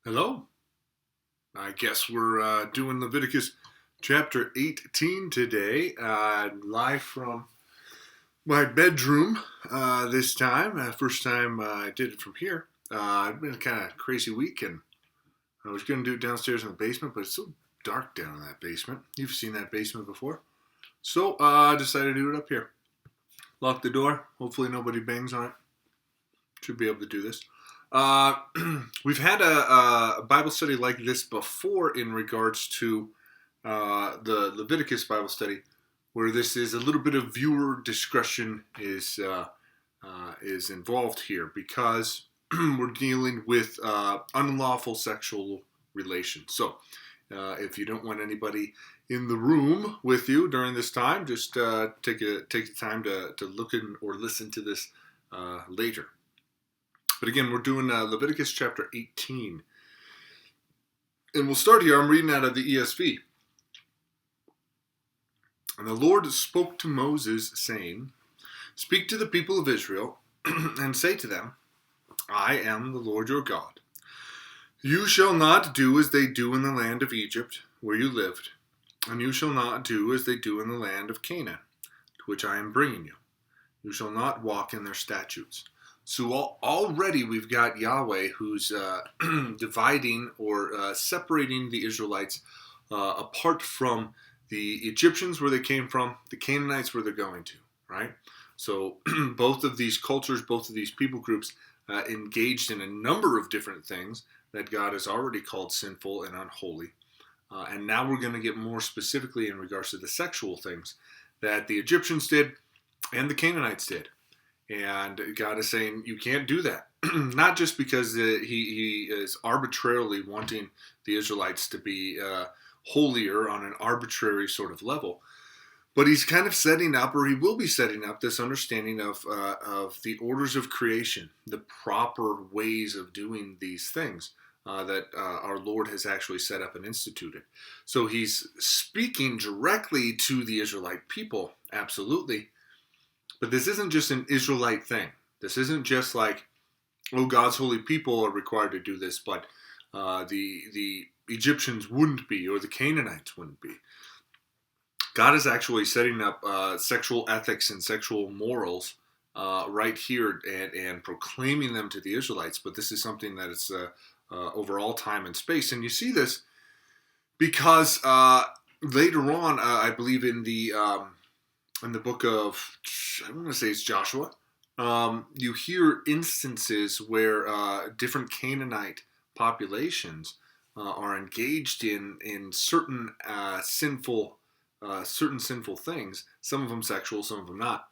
Hello. I guess we're doing Leviticus Chapter 18 today, live from my bedroom this time. First time I did it from here. It's been a kind of crazy week, and I was going to do it downstairs in the basement, but it's so dark down in that basement. You've seen that basement before. So I decided to do it up here. Lock the door. Hopefully nobody bangs on it. Should be able to do this. We've had a Bible study like this before in regards to the Leviticus Bible study, where this is a little bit of viewer discretion is involved here because we're dealing with unlawful sexual relations. So if you don't want anybody in the room with you during this time, just take the time to look in or listen to this later. But again, we're doing Leviticus chapter 18. And we'll start here. I'm reading out of the ESV. And the Lord spoke to Moses, saying, "Speak to the people of Israel, and say to them, I am the Lord your God. You shall not do as they do in the land of Egypt, where you lived, and you shall not do as they do in the land of Canaan, to which I am bringing you. You shall not walk in their statutes." So already we've got Yahweh who's dividing or separating the Israelites apart from the Egyptians where they came from, the Canaanites where they're going to, right? So both of these cultures, both of these people groups engaged in a number of different things that God has already called sinful and unholy. And now we're going to get more specifically in regards to the sexual things that the Egyptians did and the Canaanites did. And God is saying, you can't do that. Not just because he is arbitrarily wanting the Israelites to be holier on an arbitrary sort of level, but he's kind of setting up, or he will be setting up, this understanding of the orders of creation, the proper ways of doing these things that our Lord has actually set up and instituted. So he's speaking directly to the Israelite people, absolutely. But this isn't just an Israelite thing. This isn't just like, oh, God's holy people are required to do this, but the Egyptians wouldn't be, or the Canaanites wouldn't be. God is actually setting up sexual ethics and sexual morals right here and proclaiming them to the Israelites. But this is something that is over all time and space. And you see this because later on, I believe in the book of, I'm going to say it's Joshua, you hear instances where different Canaanite populations are engaged in certain sinful things. Some of them sexual, some of them not.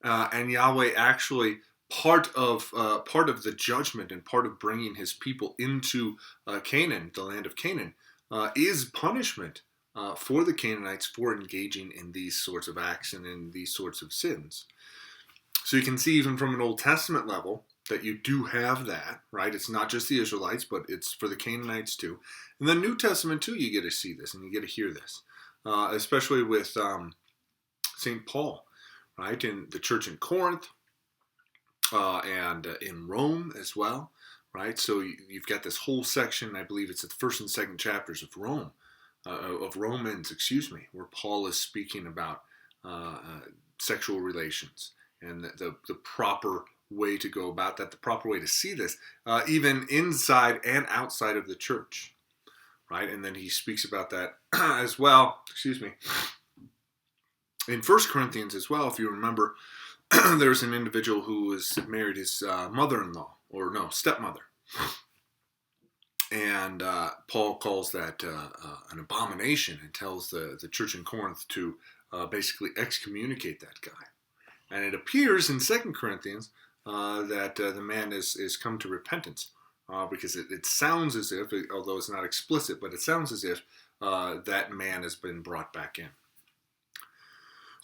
And Yahweh actually part of the judgment and part of bringing His people into Canaan, the land of Canaan, is punishment. For the Canaanites for engaging in these sorts of acts and in these sorts of sins. So you can see even from an Old Testament level that you do have that, right? It's not just the Israelites, but it's for the Canaanites too. And then New Testament too, you get to see this and you get to hear this, especially with St. Paul, right? In the church in Corinth and in Rome as well, right? So you've got this whole section, I believe it's the first and second chapters of Romans, where Paul is speaking about sexual relations and the proper way to go about that, the proper way to see this, even inside and outside of the church, right? And then he speaks about that as well, in 1 Corinthians as well. If you remember, there's an individual who was married his mother-in-law, or no, stepmother. And Paul calls that an abomination and tells the church in Corinth to basically excommunicate that guy. And it appears in 2 Corinthians that the man is come to repentance because it sounds as if, although it's not explicit, but it sounds as if that man has been brought back in.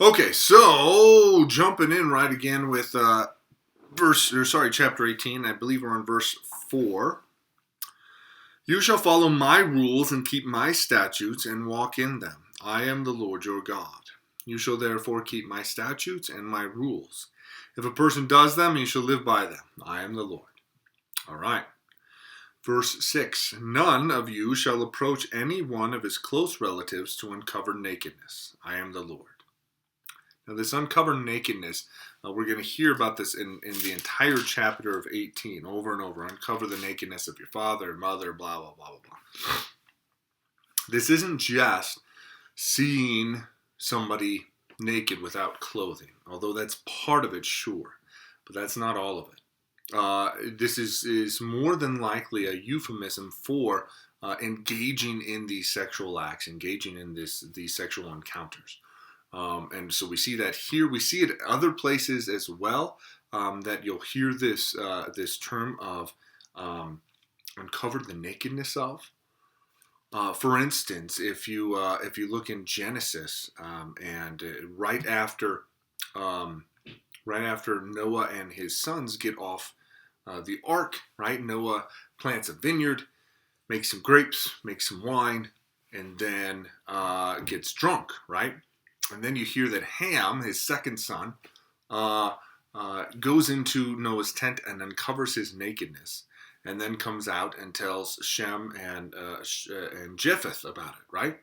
Okay, so jumping in right again with chapter 18. I believe we're on verse 4. You shall follow my rules and keep my statutes and walk in them. I am the Lord your God. You shall therefore keep my statutes and my rules. If a person does them, he shall live by them. I am the Lord. All right. Verse 6, none of you shall approach any one of his close relatives to uncover nakedness. I am the Lord. Now this uncovered nakedness, we're going to hear about this in the entire chapter of 18, over and over. Uncover the nakedness of your father and mother, blah, blah, blah, blah, blah. This isn't just seeing somebody naked without clothing, although that's part of it, sure, but that's not all of it. This is more than likely a euphemism for engaging in these sexual acts, engaging in these sexual encounters. And so we see that here. We see it at other places as well, that you'll hear this term of uncover the nakedness of. For instance, if you look in Genesis, and right after Noah and his sons get off the ark, right? Noah plants a vineyard, makes some grapes, makes some wine, and then gets drunk, right? And then you hear that Ham, his second son, goes into Noah's tent and uncovers his nakedness, and then comes out and tells Shem and Japheth about it, right?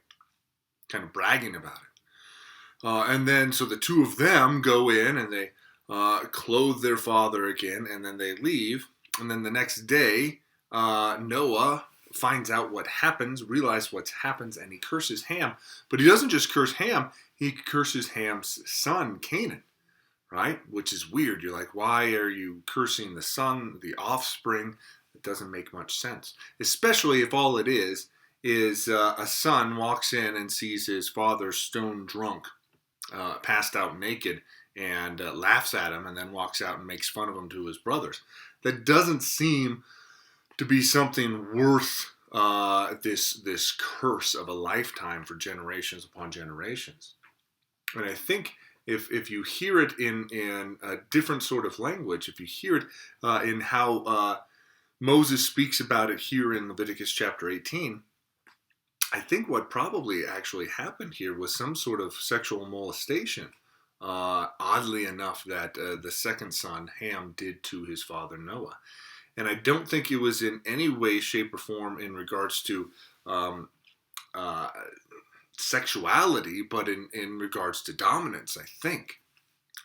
Kind of bragging about it. And then, so the two of them go in and they clothe their father again, and then they leave. And then the next day, Noah finds out what happens, realizes what happens, and he curses Ham. But he doesn't just curse Ham, he curses Ham's son, Canaan, right? Which is weird. You're like, why are you cursing the son, the offspring? It doesn't make much sense. Especially if all it is a son walks in and sees his father stone drunk, passed out naked, and laughs at him, and then walks out and makes fun of him to his brothers. That doesn't seem to be something worth this curse of a lifetime for generations upon generations. And I think if you hear it in a different sort of language, if you hear it in how Moses speaks about it here in Leviticus Chapter 18, I think what probably actually happened here was some sort of sexual molestation, oddly enough, that the second son, Ham, did to his father Noah. And I don't think it was in any way, shape, or form in regards to sexuality, but in regards to dominance, I think.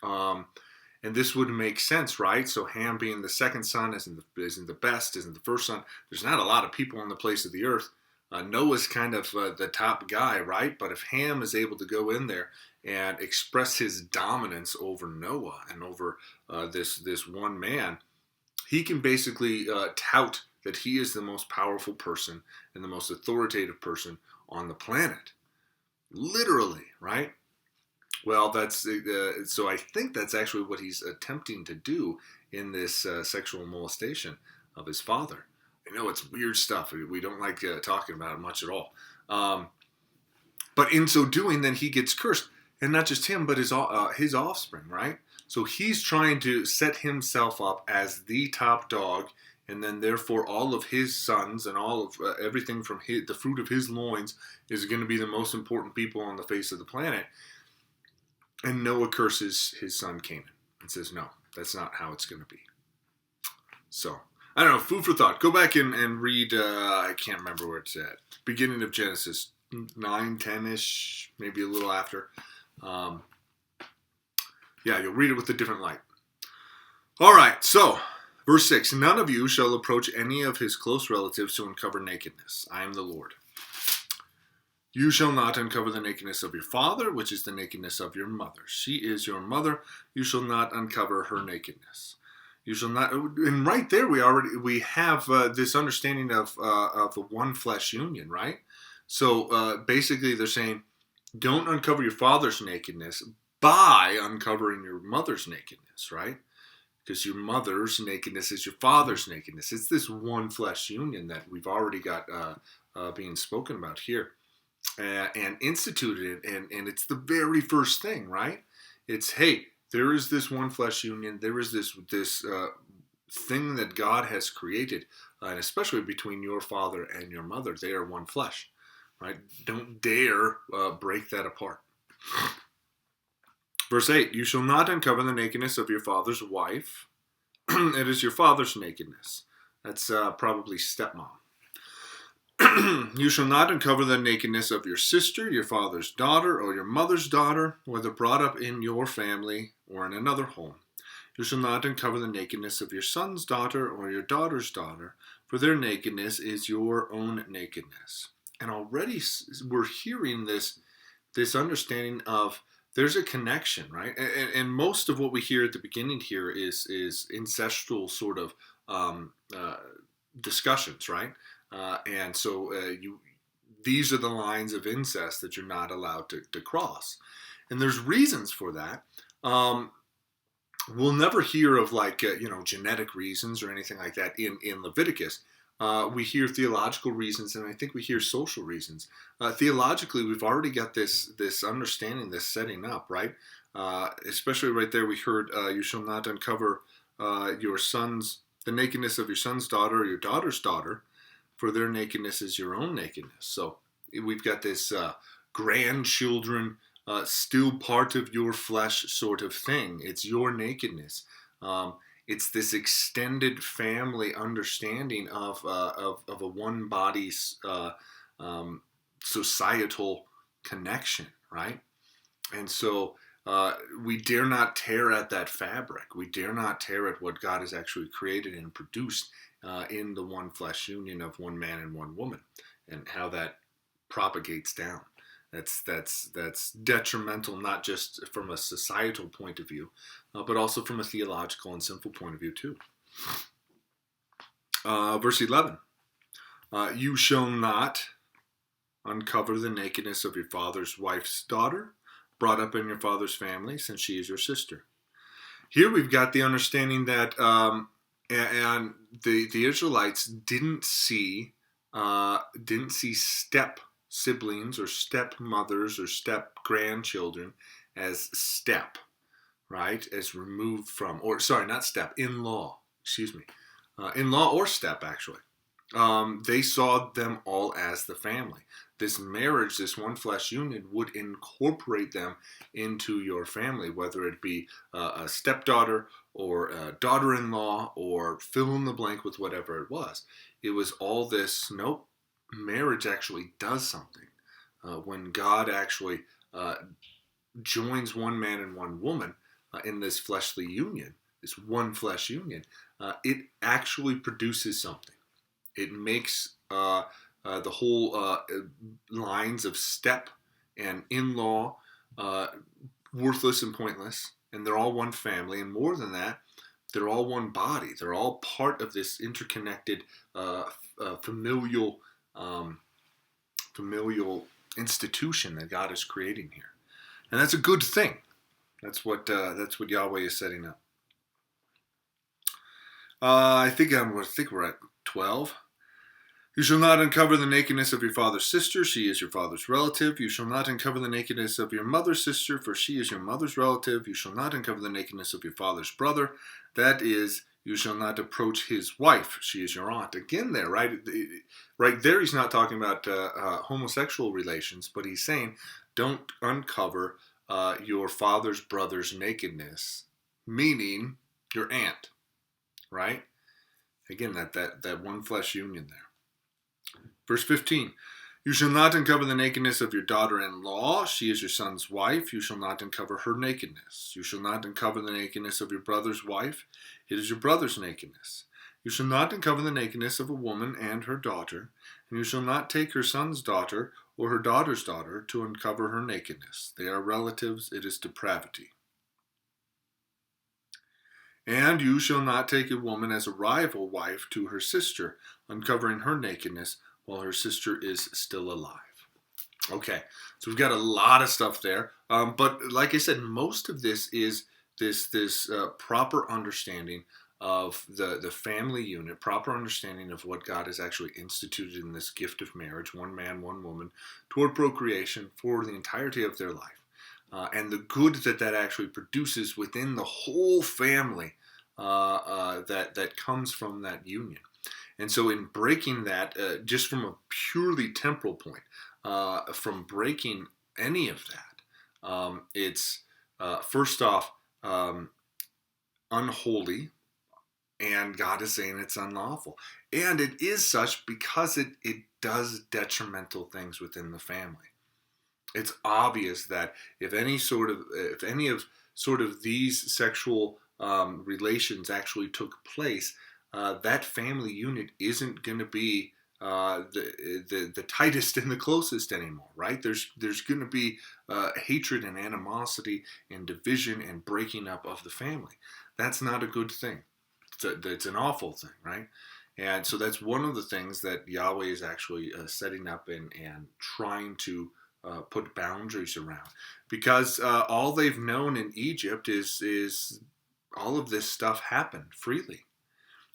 And this would make sense, right? So Ham being the second son isn't the best, isn't the first son. There's not a lot of people on the face of the earth. Noah's kind of the top guy, right? But if Ham is able to go in there and express his dominance over Noah and over this one man, he can basically tout that he is the most powerful person and the most authoritative person on the planet. Literally, right? Well, that's so I think that's actually what he's attempting to do in this sexual molestation of his father. I know it's weird stuff. We don't like talking about it much at all. But in so doing, then he gets cursed. And not just him, but his offspring, right? So he's trying to set himself up as the top dog, and then therefore all of his sons and all of everything from the fruit of his loins is going to be the most important people on the face of the planet. And Noah curses his son Canaan and says, no, that's not how it's going to be. So, I don't know, food for thought. Go back and read, I can't remember where it's at. Beginning of Genesis, 9, 10-ish, maybe a little after. You'll read it with a different light. All right, so, verse 6, none of you shall approach any of his close relatives to uncover nakedness. I am the Lord. You shall not uncover the nakedness of your father, which is the nakedness of your mother. She is your mother. You shall not uncover her nakedness. You shall not. And right there, we have this understanding of a one flesh union, right? So basically, they're saying, don't uncover your father's nakedness by uncovering your mother's nakedness, right? Because your mother's nakedness is your father's nakedness. It's this one flesh union that we've already got being spoken about here. And instituted it, and it's the very first thing, right? It's, hey, there is this one flesh union, there is this thing that God has created, and especially between your father and your mother, they are one flesh, right? Don't dare break that apart. Verse 8, you shall not uncover the nakedness of your father's wife. It is your father's nakedness. That's probably stepmom. You shall not uncover the nakedness of your sister, your father's daughter, or your mother's daughter, whether brought up in your family or in another home. You shall not uncover the nakedness of your son's daughter or your daughter's daughter, for their nakedness is your own nakedness. And already we're hearing this understanding of there's a connection, right? And most of what we hear at the beginning here is ancestral sort of discussions, right? And so these are the lines of incest that you're not allowed to cross. And there's reasons for that. We'll never hear of genetic reasons or anything like that in Leviticus. We hear theological reasons, and I think we hear social reasons. Theologically, we've already got this understanding, this setting up, right? Especially right there, we heard, you shall not uncover the nakedness of your son's daughter or your daughter's daughter, for their nakedness is your own nakedness. So we've got this grandchildren, still part of your flesh sort of thing. It's your nakedness. It's this extended family understanding of a one body societal connection, right? And so we dare not tear at that fabric. We dare not tear at what God has actually created and produced in the one flesh union of one man and one woman, and how that propagates down. That's detrimental, not just from a societal point of view, but also from a theological and sinful point of view too. Verse 11, you shall not uncover the nakedness of your father's wife's daughter, brought up in your father's family, since she is your sister. Here we've got the understanding that and the Israelites didn't see step siblings or stepmothers or step grandchildren as step, right? As removed from, or sorry, not step, in-law, excuse me. In-law or step, actually. They saw them all as the family. This marriage, this one flesh union, would incorporate them into your family, whether it be a stepdaughter or a daughter-in-law or fill in the blank with whatever it was. It was all this, nope, marriage actually does something. When God actually joins one man and one woman in this fleshly union, this one flesh union, it actually produces something. It makes the whole lines of step and in-law worthless and pointless, and they're all one family, and more than that, they're all one body. They're all part of this interconnected familial institution that God is creating here, and that's a good thing. That's what Yahweh is setting up. I think we're at 12. You shall not uncover the nakedness of your father's sister, she is your father's relative. You shall not uncover the nakedness of your mother's sister, for she is your mother's relative. You shall not uncover the nakedness of your father's brother, that is, you shall not approach his wife, she is your aunt. Again there, right there, he's not talking about homosexual relations, but he's saying don't uncover your father's brother's nakedness, meaning your aunt, right? Again, that one flesh union there. Verse 15, you shall not uncover the nakedness of your daughter-in-law. She is your son's wife. You shall not uncover her nakedness. You shall not uncover the nakedness of your brother's wife. It is your brother's nakedness. You shall not uncover the nakedness of a woman and her daughter. And you shall not take her son's daughter or her daughter's daughter to uncover her nakedness. They are relatives. It is depravity. And you shall not take a woman as a rival wife to her sister, uncovering her nakedness while her sister is still alive. Okay, so we've got a lot of stuff there. But like I said, most of this is this proper understanding of the family unit, proper understanding of what God has actually instituted in this gift of marriage, one man, one woman, toward procreation for the entirety of their life. And the good that actually produces within the whole family that comes from that union. And so in breaking that, just from a purely temporal point, from breaking any of that, it's first off unholy, And God is saying it's unlawful. And it is such because it does detrimental things within the family. It's obvious that if any of sort of these sexual relations actually took place, that family unit isn't going to be the tightest and the closest anymore, right? There's going to be hatred and animosity and division and breaking up of the family. That's not a good thing. It's an awful thing, right? And so that's one of the things that Yahweh is actually setting up and trying to put boundaries around, because all they've known in Egypt is all of this stuff happened freely.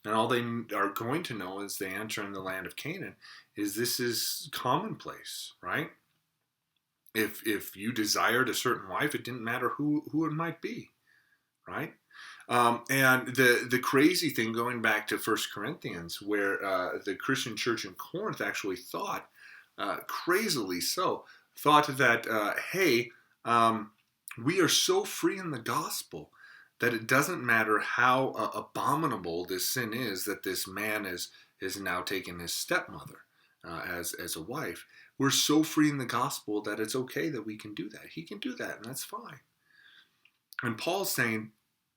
And all they are going to know as they enter in the land of Canaan is this is commonplace, right? If you desired a certain wife, it didn't matter who it might be, right? And the crazy thing, going back to 1 Corinthians, where the Christian church in Corinth actually thought, crazily so, thought that, hey, we are so free in the gospel that it doesn't matter how abominable this sin is that this man is now taking his stepmother as a wife. We're so free in the gospel that it's okay that we can do that. He can do that, and that's fine. And Paul's saying,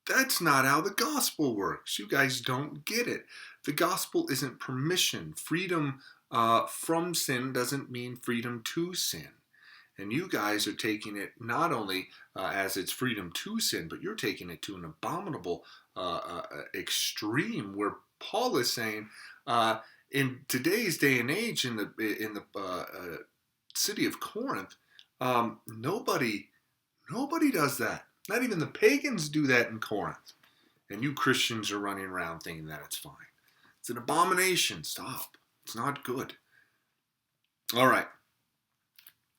that's not how the gospel works. You guys don't get it. The gospel isn't permission. Freedom from sin doesn't mean freedom to sin. And you guys are taking it not only as it's freedom to sin, but you're taking it to an abominable extreme, where Paul is saying, in today's day and age, in the city of Corinth, nobody does that. Not even the pagans do that in Corinth. And you Christians are running around thinking that it's fine. It's an abomination. Stop. It's not good. All right.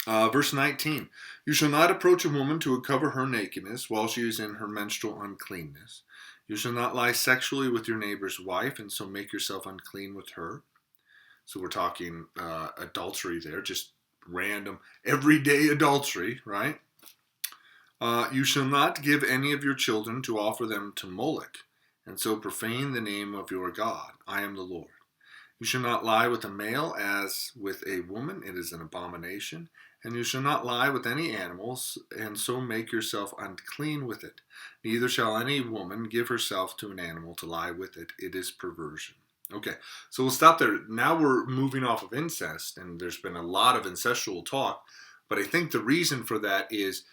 Verse 19, you shall not approach a woman to cover her nakedness while she is in her menstrual uncleanness. You shall not lie sexually with your neighbor's wife, and so make yourself unclean with her. So we're talking adultery there, just random, everyday adultery, right? You shall not give any of your children to offer them to Moloch, and so profane the name of your God. I am the Lord. You shall not lie with a male as with a woman. It is an abomination. And you shall not lie with any animals, and so make yourself unclean with it. Neither shall any woman give herself to an animal to lie with it. It is perversion. Okay, so we'll stop there. Now we're moving off of incest, and there's been a lot of incestual talk. But I think the reason for that is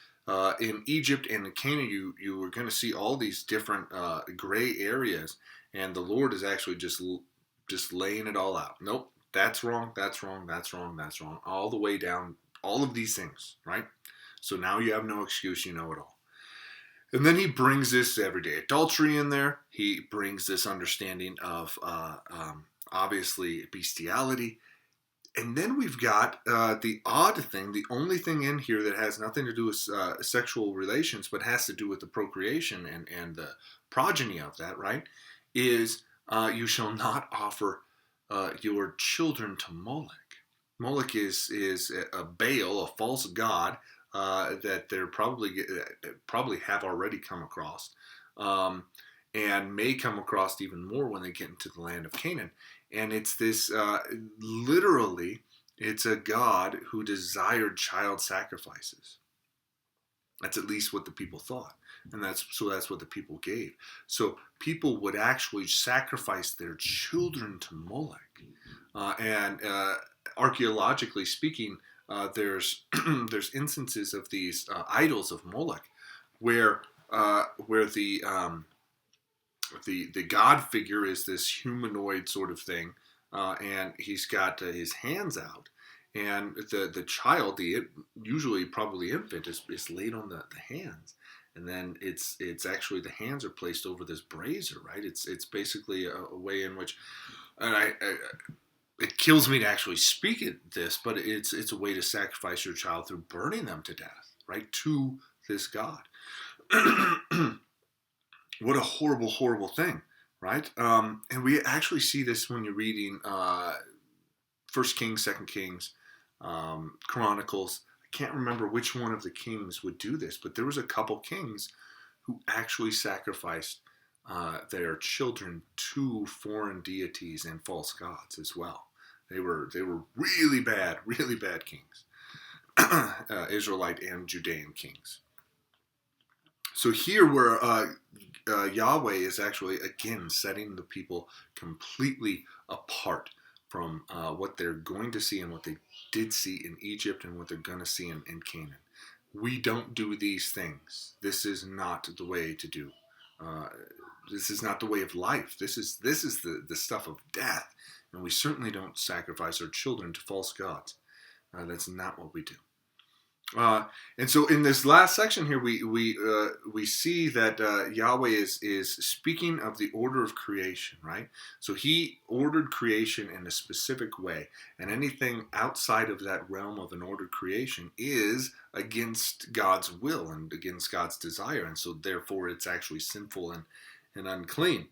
in Egypt and in Canaan, you were going to see all these different gray areas, and the Lord is actually just laying it all out. Nope, that's wrong, that's wrong, that's wrong, that's wrong, all the way down, all of these things, right? So now you have no excuse, you know it all. And then he brings this everyday adultery in there. He brings this understanding of, obviously, bestiality. And then we've got the odd thing, the only thing in here that has nothing to do with sexual relations, but has to do with the procreation and the progeny of that, right, is you shall not offer your children to Moloch. Moloch is a Baal, a false god that they're probably have already come across, and may come across even more when they get into the land of Canaan. And it's this literally, it's a god who desired child sacrifices. That's at least what the people thought, and that's what the people gave. So people would actually sacrifice their children to Moloch, and archaeologically speaking, there's instances of these idols of Moloch, where the god figure is this humanoid sort of thing, and he's got his hands out, and the child, usually probably infant, is laid on the hands, and then it's actually the hands are placed over this brazier, right? It's basically a way in which, and it kills me to actually speak this, but it's a way to sacrifice your child through burning them to death, right, to this god. What a horrible, horrible thing, right? And we actually see this when you're reading 1 Kings, 2 Kings, Chronicles. I can't remember which one of the kings would do this, but there was a couple kings who actually sacrificed they are children to foreign deities and false gods as well. They were really bad kings, Israelite and Judean kings. So here where Yahweh is actually, again, setting the people completely apart from what they're going to see and what they did see in Egypt and what they're going to see in Canaan. We don't do these things. This is not the way to do. This is not the way of life. This is the stuff of death. And we certainly don't sacrifice our children to false gods. That's not what we do. And so in this last section here, we see that Yahweh is speaking of the order of creation, right? So he ordered creation in a specific way, and anything outside of that realm of an ordered creation is against God's will and against God's desire, and so therefore it's actually sinful and unclean,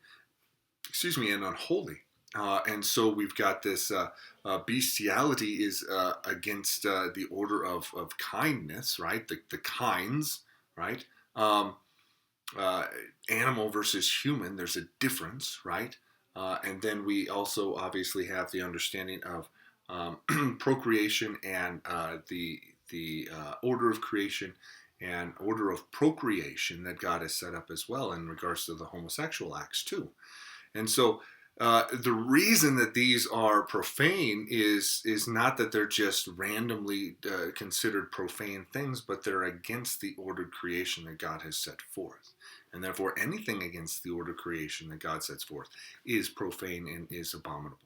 and unholy. And so we've got this bestiality is against the order of kindness, right? The kinds, right? Animal versus human, there's a difference, right? And then we also obviously have the understanding of procreation and the order of creation and order of procreation that God has set up as well in regards to the homosexual acts too. And so the reason that these are profane is not that they're just randomly considered profane things, but they're against the ordered creation that God has set forth. And therefore, anything against the ordered creation that God sets forth is profane and is abominable.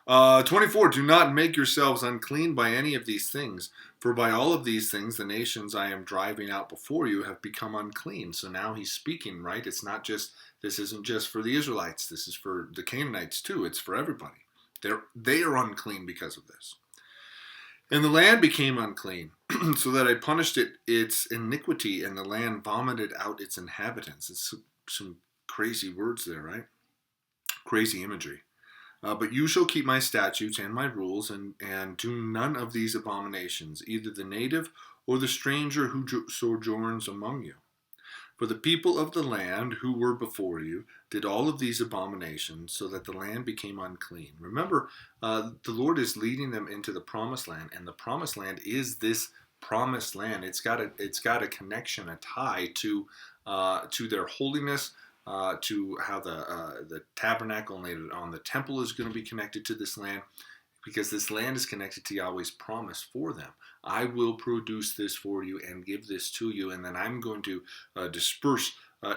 24, do not make yourselves unclean by any of these things, for by all of these things the nations I am driving out before you have become unclean. So now he's speaking, right? This isn't just for the Israelites. This is for the Canaanites too. It's for everybody. They are unclean because of this. And the land became unclean, so that I punished its iniquity, and the land vomited out its inhabitants. It's some crazy words there, right? Crazy imagery. But you shall keep my statutes and my rules, and do none of these abominations, either the native or the stranger who sojourns among you. For the people of the land who were before you did all of these abominations, so that the land became unclean. Remember, the Lord is leading them into the promised land, and the promised land is this promised land. It's got a connection, a tie to their holiness, to how the tabernacle on the temple is going to be connected to this land, because this land is connected to Yahweh's promise for them. I will produce this for you and give this to you, and then I'm going to disperse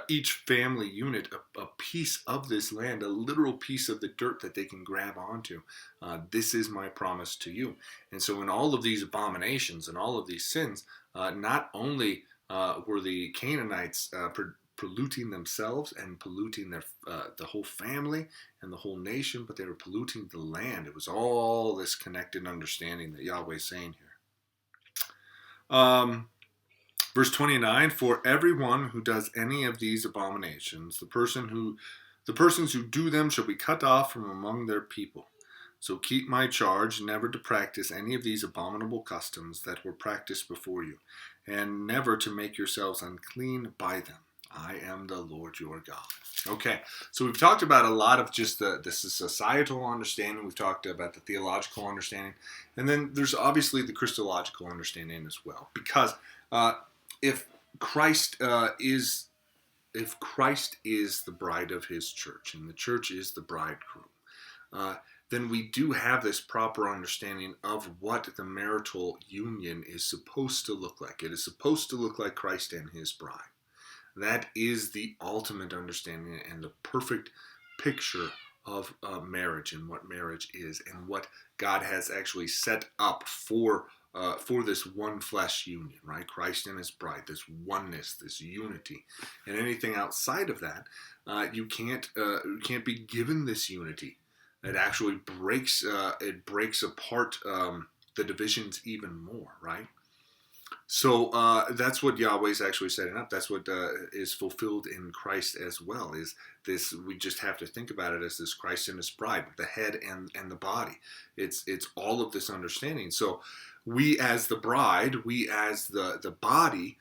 each family unit a piece of this land, a literal piece of the dirt that they can grab onto. This is my promise to you. And so in all of these abominations and all of these sins, not only were the Canaanites polluting themselves and polluting the whole family and the whole nation, but they were polluting the land. It was all this connected understanding that Yahweh is saying here. Verse 29, for everyone who does any of these abominations, the persons who do them shall be cut off from among their people. So keep my charge never to practice any of these abominable customs that were practiced before you, and never to make yourselves unclean by them. I am the Lord your God. Okay, so we've talked about a lot of just the societal understanding. We've talked about the theological understanding. And then there's obviously the Christological understanding as well. Because if Christ is the bride of his church, and the church is the bridegroom, then we do have this proper understanding of what the marital union is supposed to look like. It is supposed to look like Christ and his bride. That is the ultimate understanding and the perfect picture of marriage and what marriage is and what God has actually set up for this one flesh union, right? Christ and his bride, this oneness, this unity. And anything outside of that, you can't be given this unity. It actually breaks apart the divisions even more, right? So that's what Yahweh is actually setting up. That's what is fulfilled in Christ as well. Is this? We just have to think about it as this Christ and his bride, the head and the body. It's all of this understanding. So we as the bride, we as the body,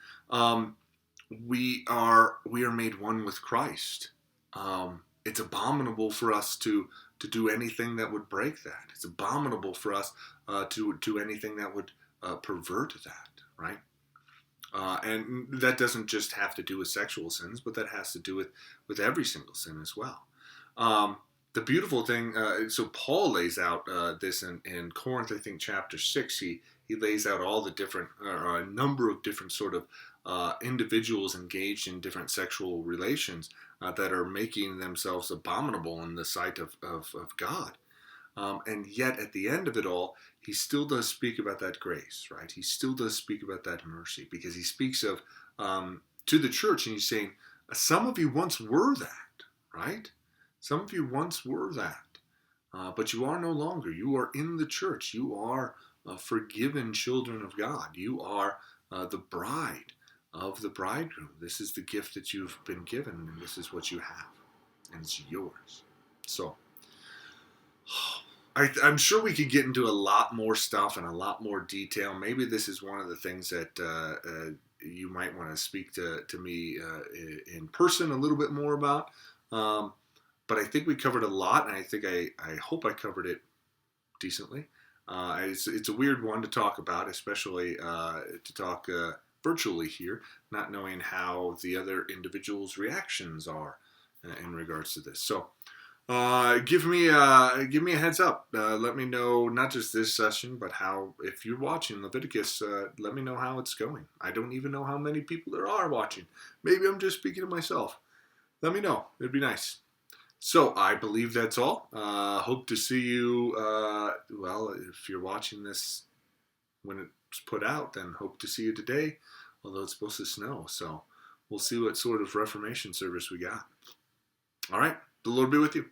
we are made one with Christ. It's abominable for us to do anything that would break that. It's abominable for us to do anything that would pervert that, right? And that doesn't just have to do with sexual sins, but that has to do with every single sin as well. The beautiful thing, so Paul lays out this in Corinth, I think, chapter 6. He lays out all the different, a number of different sort of individuals engaged in different sexual relations that are making themselves abominable in the sight of God. And yet, at the end of it all, he still does speak about that grace, right? He still does speak about that mercy, because he speaks of to the church, and he's saying, some of you once were that, right? Some of you once were that, but you are no longer. You are in the church. You are forgiven children of God. You are the bride of the bridegroom. This is the gift that you've been given, and this is what you have, and it's yours. So, I'm sure we could get into a lot more stuff and a lot more detail. Maybe this is one of the things that you might want to speak to me in person a little bit more about. But I think we covered a lot, and I think I hope I covered it decently. It's a weird one to talk about, especially to talk virtually here, not knowing how the other individuals' reactions are in regards to this. So give me a heads up. Let me know, not just this session, but how, if you're watching Leviticus, let me know how it's going. I don't even know how many people there are watching. Maybe I'm just speaking to myself. Let me know. It'd be nice. So I believe that's all. Hope to see you, well, if you're watching this when it's put out, then hope to see you today, although it's supposed to snow. So we'll see what sort of Reformation service we got. All right. The Lord be with you.